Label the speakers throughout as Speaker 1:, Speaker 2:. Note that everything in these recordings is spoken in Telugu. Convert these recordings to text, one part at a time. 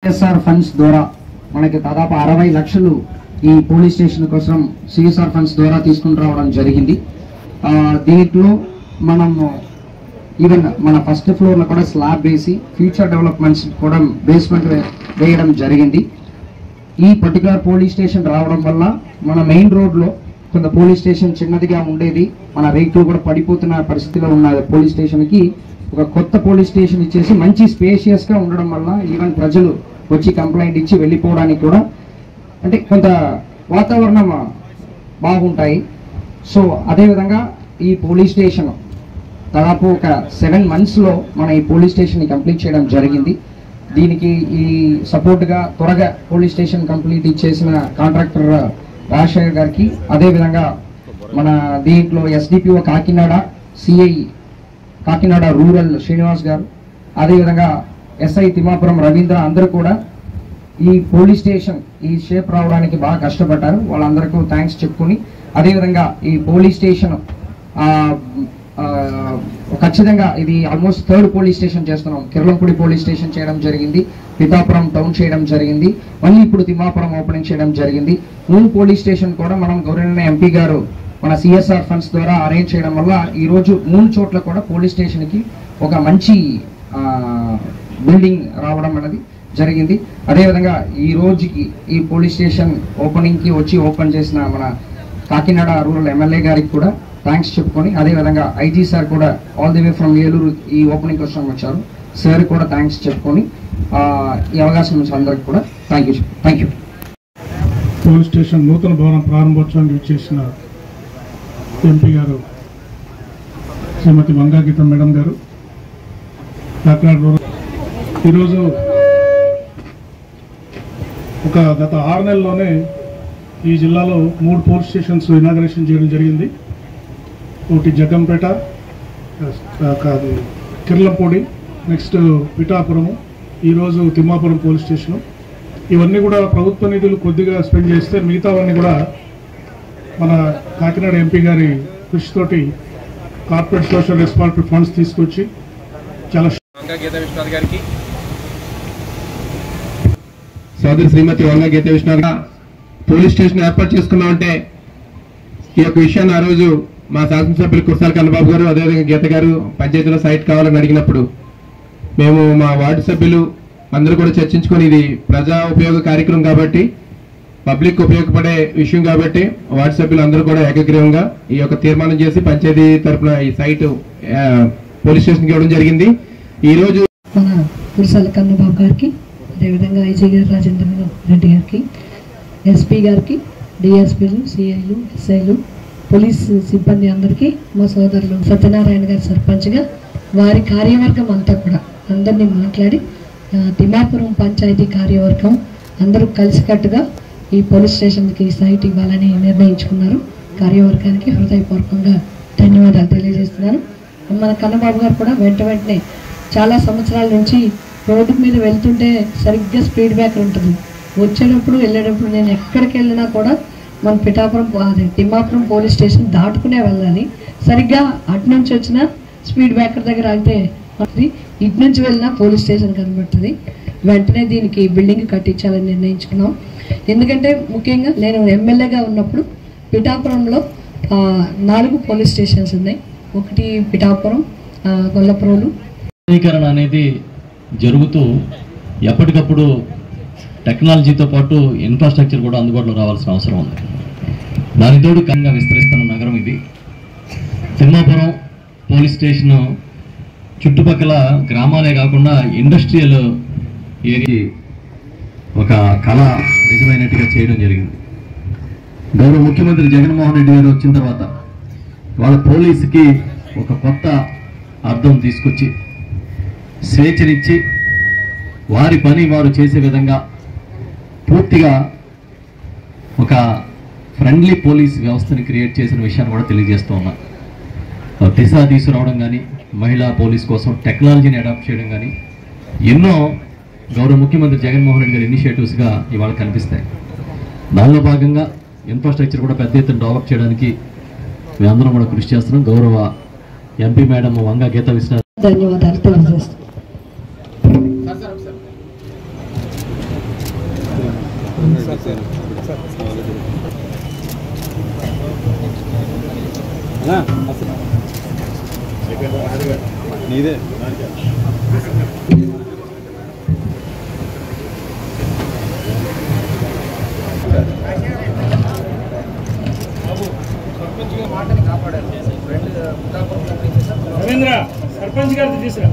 Speaker 1: సిఎస్ఆర్ ఫండ్స్ ద్వారా మనకి దాదాపు 60 లక్షలు ఈ పోలీస్ స్టేషన్ కోసం సిఎస్ఆర్ ఫండ్స్ ద్వారా తీసుకుని రావడం జరిగింది. దీంట్లో మనం ఈవెన్ మన ఫస్ట్ ఫ్లోర్లో కూడా స్లాబ్ వేసి ఫ్యూచర్ డెవలప్మెంట్స్ కూడా బేస్మెంట్ వేయడం జరిగింది. ఈ పర్టికులర్ పోలీస్ స్టేషన్ రావడం వల్ల మన మెయిన్ రోడ్లో కొంత పోలీస్ స్టేషన్ చిన్నదిగా ఉండేది, మన రేట్లు కూడా పడిపోతున్న పరిస్థితిలో ఉన్న పోలీస్ స్టేషన్కి ఒక కొత్త పోలీస్ స్టేషన్ ఇచ్చేసి మంచి స్పేషియస్గా ఉండడం వల్ల ఈవెన్ ప్రజలు వచ్చి కంప్లైంట్ ఇచ్చి వెళ్ళిపోవడానికి కూడా అంటే కొంత వాతావరణం బాగుంటాయి. సో అదేవిధంగా ఈ పోలీస్ స్టేషన్ దాదాపు ఒక 7 monthsలో మన ఈ పోలీస్ స్టేషన్ని కంప్లీట్ చేయడం జరిగింది. దీనికి ఈ సపోర్ట్గా త్వరగా పోలీస్ స్టేషన్ కంప్లీట్ ఇచ్చేసిన కాంట్రాక్టర్ రాజశేఖర్ గారికి, అదేవిధంగా మన దీంట్లో SDPO Kakinada, CI Kakinada rural Srinivas గారు, అదేవిధంగా ఎస్ఐ తిమ్మాపురం రవీంద్ర అందరూ కూడా ఈ పోలీస్ స్టేషన్ ఈ షేప్ రావడానికి బాగా కష్టపడ్డారు. వాళ్ళందరికీ థ్యాంక్స్ చెప్పుకుని, అదేవిధంగా ఈ పోలీస్ స్టేషన్ ఖచ్చితంగా ఇది ఆల్మోస్ట్ 3rd పోలీస్ స్టేషన్ చేస్తున్నాం. కిర్లంపూడి పోలీస్ స్టేషన్ చేయడం జరిగింది, పిఠాపురం టౌన్ చేయడం జరిగింది, మళ్ళీ ఇప్పుడు తిమ్మాపురం ఓపెనింగ్ చేయడం జరిగింది. 3 పోలీస్ స్టేషన్ కూడా మనం గౌరవనీయ ఎంపీ గారు మన సిఎస్ఆర్ ఫండ్స్ ద్వారా అరేంజ్ చేయడం వల్ల ఈరోజు 3 చోట్ల కూడా పోలీస్ స్టేషన్కి ఒక మంచి బిల్డింగ్ రావడం అనేది జరిగింది. అదేవిధంగా ఈ రోజుకి ఈ పోలీస్ స్టేషన్ ఓపెనింగ్కి వచ్చి ఓపెన్ చేసిన మన కాకినాడ రూరల్ ఎమ్మెల్యే గారికి కూడా థ్యాంక్స్ చెప్పుకొని, అదేవిధంగా ఐజీ సార్ కూడా all the way from Eluru ఈ ఓపెనింగ్ కోసం వచ్చారు, సార్ కూడా థ్యాంక్స్ చెప్పుకొని ఈ అవకాశం నుంచి అందరికి కూడా థ్యాంక్ యూ.
Speaker 2: పోలీస్ స్టేషన్ నూతన భవనం ప్రారంభోత్సవానికి ఇచ్చేసిన ఎంపీ గారు శ్రీమతి వంగా గీత మేడం గారు, కాకినాడ రూరల్ ఈరోజు ఒక గత 6 నెలల్లోనే ఈ జిల్లాలో 3 పోలీస్ స్టేషన్స్ ఇనాగరేషన్ చేయడం జరిగింది. ఒకటి జగ్గంపేట, కిర్లంపూడి, నెక్స్ట్ పిఠాపురము, ఈరోజు తిమ్మాపురం పోలీస్ స్టేషను. ఇవన్నీ కూడా ప్రభుత్వ నిధులు కొద్దిగా స్పెండ్ చేస్తే మిగతావన్నీ కూడా మన కాకినాడ ఎంపీ గారి కృషితోటి కార్పొరేట్ సోషల్ రెస్పాన్సిబిలిటీ ఫండ్స్ తీసుకొచ్చి చాలా
Speaker 3: గారికి సోదరి శ్రీమతి వంగ గీత విశ్వనాథ్ పోలీస్ స్టేషన్ ఏర్పాటు చేసుకున్నామంటే ఈ యొక్క విషయాన్ని ఆ రోజు మా శాసనసభ్యులు కుర్సాల కన్నబాబు గారు, అదేవిధంగా గీత గారు పంచాయతీలో సైట్ కావాలని అడిగినప్పుడు మేము మా వార్డు సభ్యులు అందరూ కూడా చర్చించుకొని ఇది ప్రజా ఉపయోగ కార్యక్రమం కాబట్టి, పబ్లిక్ ఉపయోగపడే విషయం కాబట్టి వార్డు సభ్యులు అందరూ కూడా ఏకగ్రీవంగా ఈ యొక్క తీర్మానం చేసి పంచాయతీ తరఫున ఈ సైట్ పోలీస్ స్టేషన్కి ఇవ్వడం జరిగింది. ఈ రోజు
Speaker 4: మన కుర్సాల కన్నబాబు గారికి, అదేవిధంగా ఐజీ గారు రాజేంద్ర రెడ్డి గారికి, ఎస్పీ గారికి, డిఎస్పీలు, సిఐలు, ఎస్ఐలు, పోలీస్ సిబ్బంది అందరికీ, మా సోదరులు సత్యనారాయణ గారు సర్పంచ్గా వారి కార్యవర్గం అంతా కూడా అందరినీ మాట్లాడి తిమ్మాపురం పంచాయతీ కార్యవర్గం అందరూ కలిసికట్టుగా ఈ పోలీస్ స్టేషన్కి సైట్ ఇవ్వాలని నిర్ణయించుకున్నారు. కార్యవర్గానికి హృదయపూర్వకంగా ధన్యవాదాలు తెలియజేస్తున్నాను. మన కన్నబాబు గారు కూడా వెంటనే చాలా సంవత్సరాల నుంచి రోడ్డు మీద వెళ్తుంటే సరిగ్గా స్పీడ్ బ్రేకర్ ఉంటుంది, వచ్చేటప్పుడు వెళ్ళేటప్పుడు నేను ఎక్కడికి వెళ్ళినా కూడా మన పిఠాపురం తిమ్మాపురం పోలీస్ స్టేషన్ దాటుకునే వెళ్ళాలి. సరిగ్గా అటు నుంచి వచ్చిన స్పీడ్ బ్రేకర్ దగ్గర ఆగితే ఇటు నుంచి వెళ్ళినా పోలీస్ స్టేషన్ కనబడుతుంది. వెంటనే దీనికి బిల్డింగ్ కట్టించాలని నిర్ణయించుకున్నాం. ఎందుకంటే ముఖ్యంగా నేను ఎమ్మెల్యేగా ఉన్నప్పుడు పిఠాపురంలో 4 పోలీస్ స్టేషన్స్ ఉన్నాయి. ఒకటి పిఠాపురం, గొల్లప్రోలు.
Speaker 5: నవీకరణ అనేది జరుగుతూ ఎప్పటికప్పుడు టెక్నాలజీతో పాటు ఇన్ఫ్రాస్ట్రక్చర్ కూడా అందుబాటులో రావాల్సిన అవసరం ఉంది. దానితోడు కంగా విస్తరిస్తున్న నగరం ఇది. తిమ్మాపురం పోలీస్ స్టేషన్ చుట్టుపక్కల గ్రామాలే కాకుండా ఇండస్ట్రియల్ ఏరియా ఒక కళ నిజమైనట్టుగా చేయడం జరిగింది. గౌరవ ముఖ్యమంత్రి జగన్మోహన్ రెడ్డి గారు వచ్చిన తర్వాత వాళ్ళ పోలీసుకి ఒక కొత్త అర్థం తీసుకొచ్చి స్వేచ్ఛనిచ్చి వారి పని వారు చేసే విధంగా పూర్తిగా ఒక ఫ్రెండ్లీ పోలీస్ వ్యవస్థని క్రియేట్ చేసిన విషయాన్ని కూడా తెలియజేస్తూ ఉన్నా. దిశ తీసుకురావడం కానీ, మహిళా పోలీస్ కోసం టెక్నాలజీని అడాప్ట్ చేయడం కానీ ఎన్నో గౌరవ ముఖ్యమంత్రి జగన్మోహన్ రెడ్డి గారి ఇనిషియేటివ్స్గా ఇవాళ కనిపిస్తాయి. దానిలో భాగంగా ఇన్ఫ్రాస్ట్రక్చర్ కూడా పెద్ద ఎత్తున డెవలప్ చేయడానికి మేమందరం కూడా కృషి చేస్తున్నాం. గౌరవ ఎంపీ మేడం వంగా గీత విశ్వనాథ్
Speaker 4: ధన్యవాదాలు తెలియజేస్తున్నాం.
Speaker 6: నీదే
Speaker 2: రవీంద్ర సర్పంచ్ గారిని తీసుకురా.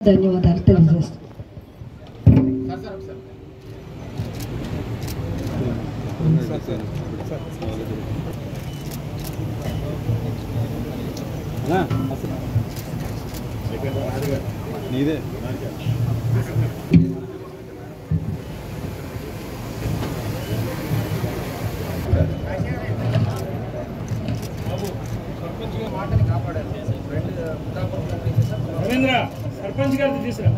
Speaker 4: ధన్యవాదాలు తెలియజేస్తాను.
Speaker 6: నీదే
Speaker 2: రవీంద్ర సర్పంచ్ గారిని తీసుకురా.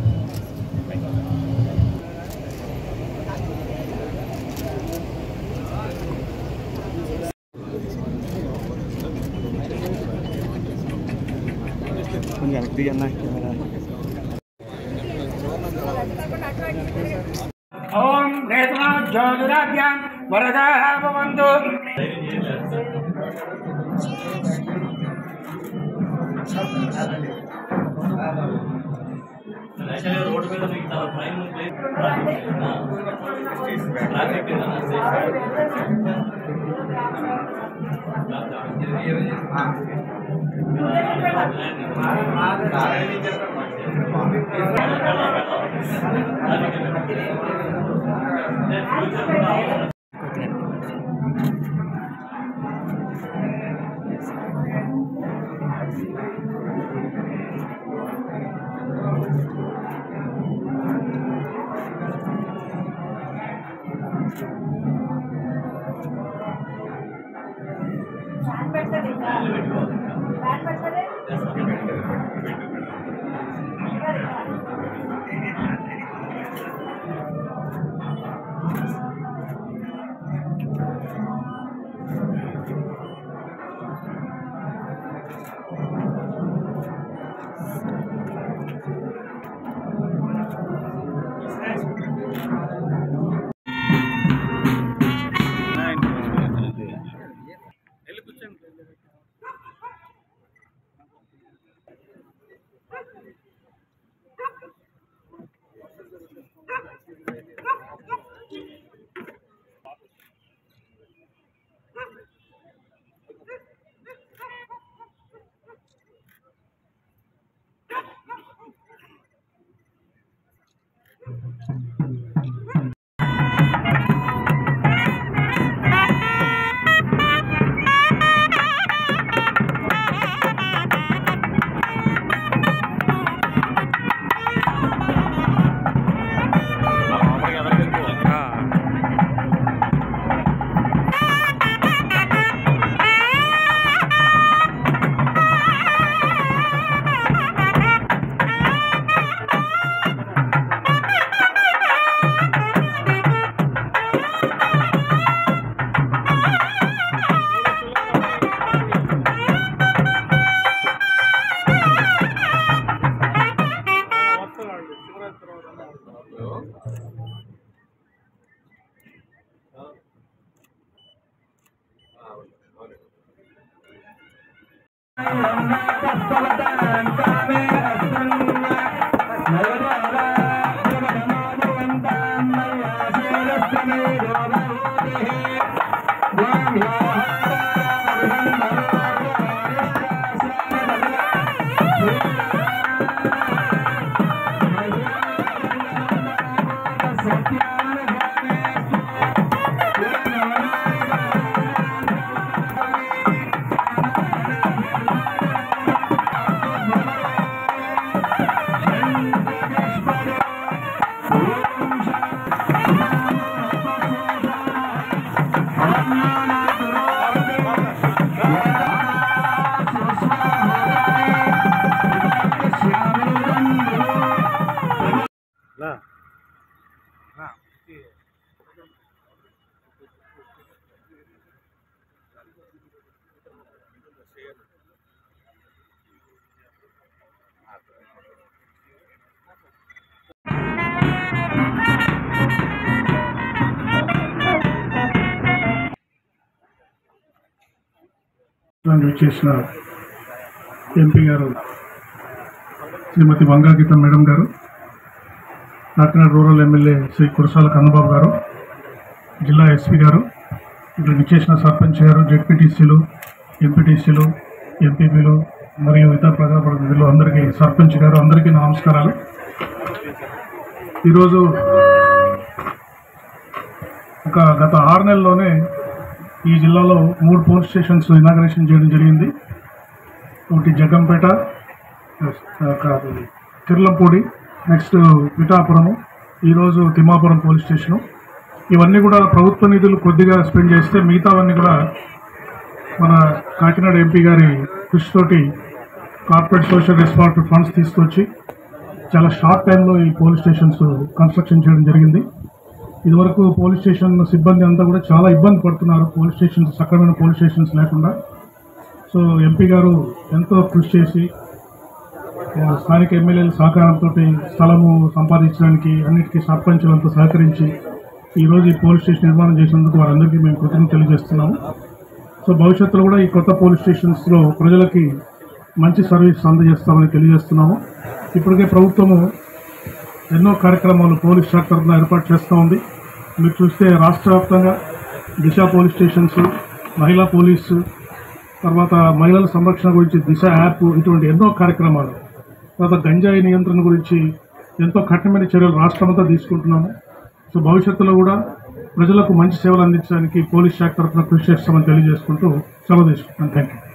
Speaker 2: ఓం జ్యోతిరాభ్యాం వరదా భవంతు.
Speaker 5: రోడ్డు మీద మీకు చాలా ప్రైమ్
Speaker 2: చేసిన ఎంపీ గారు శ్రీమతి వంగా గీత మేడం గారు, కాకినాడ రూరల్ ఎమ్మెల్యే శ్రీ కురసాల కన్నబాబు గారు, జిల్లా ఎస్పీ గారు, ఇక్కడ విచ్చేసిన సర్పంచ్ గారు, జెడ్పీటీసీలు, ఎంపీటీసీలు, ఎంపీపీలు మరియు ఇతర ప్రజాప్రతినిధులు అందరికీ, సర్పంచ్ గారు అందరికీ నమస్కారాలు. ఈరోజు గత 6 నెలల్లోనే ఈ జిల్లాలో 3 పోలీస్ స్టేషన్స్ ఇనాగరేషన్ చేయడం జరిగింది. ఒకటి జగ్గంపేట, కిర్లంపూడి, నెక్స్ట్ పిఠాపురము, ఈరోజు తిమ్మాపురం పోలీస్ స్టేషను. ఇవన్నీ కూడా ప్రభుత్వ నిధులు కొద్దిగా స్పెండ్ చేస్తే మిగతావన్నీ కూడా మన కాకినాడ ఎంపీ గారి కృషితోటి కార్పొరేట్ సోషల్ రెస్పాన్సిబిలిటీ ఫండ్స్ తీసుకొచ్చి చాలా షార్ట్ టైంలో ఈ పోలీస్ స్టేషన్స్ కన్స్ట్రక్షన్ చేయడం జరిగింది. ఇదివరకు పోలీస్ స్టేషన్ సిబ్బంది అంతా కూడా చాలా ఇబ్బంది పడుతున్నారు, పోలీస్ స్టేషన్స్ సక్రమైన పోలీస్ స్టేషన్స్ లేకుండా. సో ఎంపీ గారు ఎంతో కృషి చేసి స్థానిక ఎమ్మెల్యేల సహకారంతో స్థలము సంపాదించడానికి అన్నిటికీ సర్పంచులంతా సహకరించి ఈరోజు ఈ పోలీస్ స్టేషన్ నిర్మాణం చేసినందుకు వారందరికీ మేము కృతజ్ఞతలు తెలియజేస్తున్నాము. సో భవిష్యత్తులో కూడా ఈ కొత్త పోలీస్ స్టేషన్స్లో ప్రజలకి మంచి సర్వీస్ అందజేస్తామని తెలియజేస్తున్నాము. ఇప్పటికే ప్రభుత్వము ఎన్నో కార్యక్రమాలు పోలీస్ శాఖ తరఫున ఏర్పాటు చేస్తూ ఉంది. మీరు చూస్తే రాష్ట్ర వ్యాప్తంగా దిశ పోలీస్ స్టేషన్స్, మహిళా పోలీసు, తర్వాత మహిళల సంరక్షణ గురించి దిశ యాప్, ఇటువంటి ఎన్నో కార్యక్రమాలు, తర్వాత గంజాయి నియంత్రణ గురించి ఎంతో కఠినమైన చర్యలు రాష్ట్రమంతా తీసుకుంటున్నాము. సో భవిష్యత్తులో కూడా ప్రజలకు మంచి సేవలు అందించడానికి పోలీస్ శాఖ తరఫున కృషి చేస్తామని తెలియజేసుకుంటూ సెలవు తీసుకుంటున్నాను. Thank you.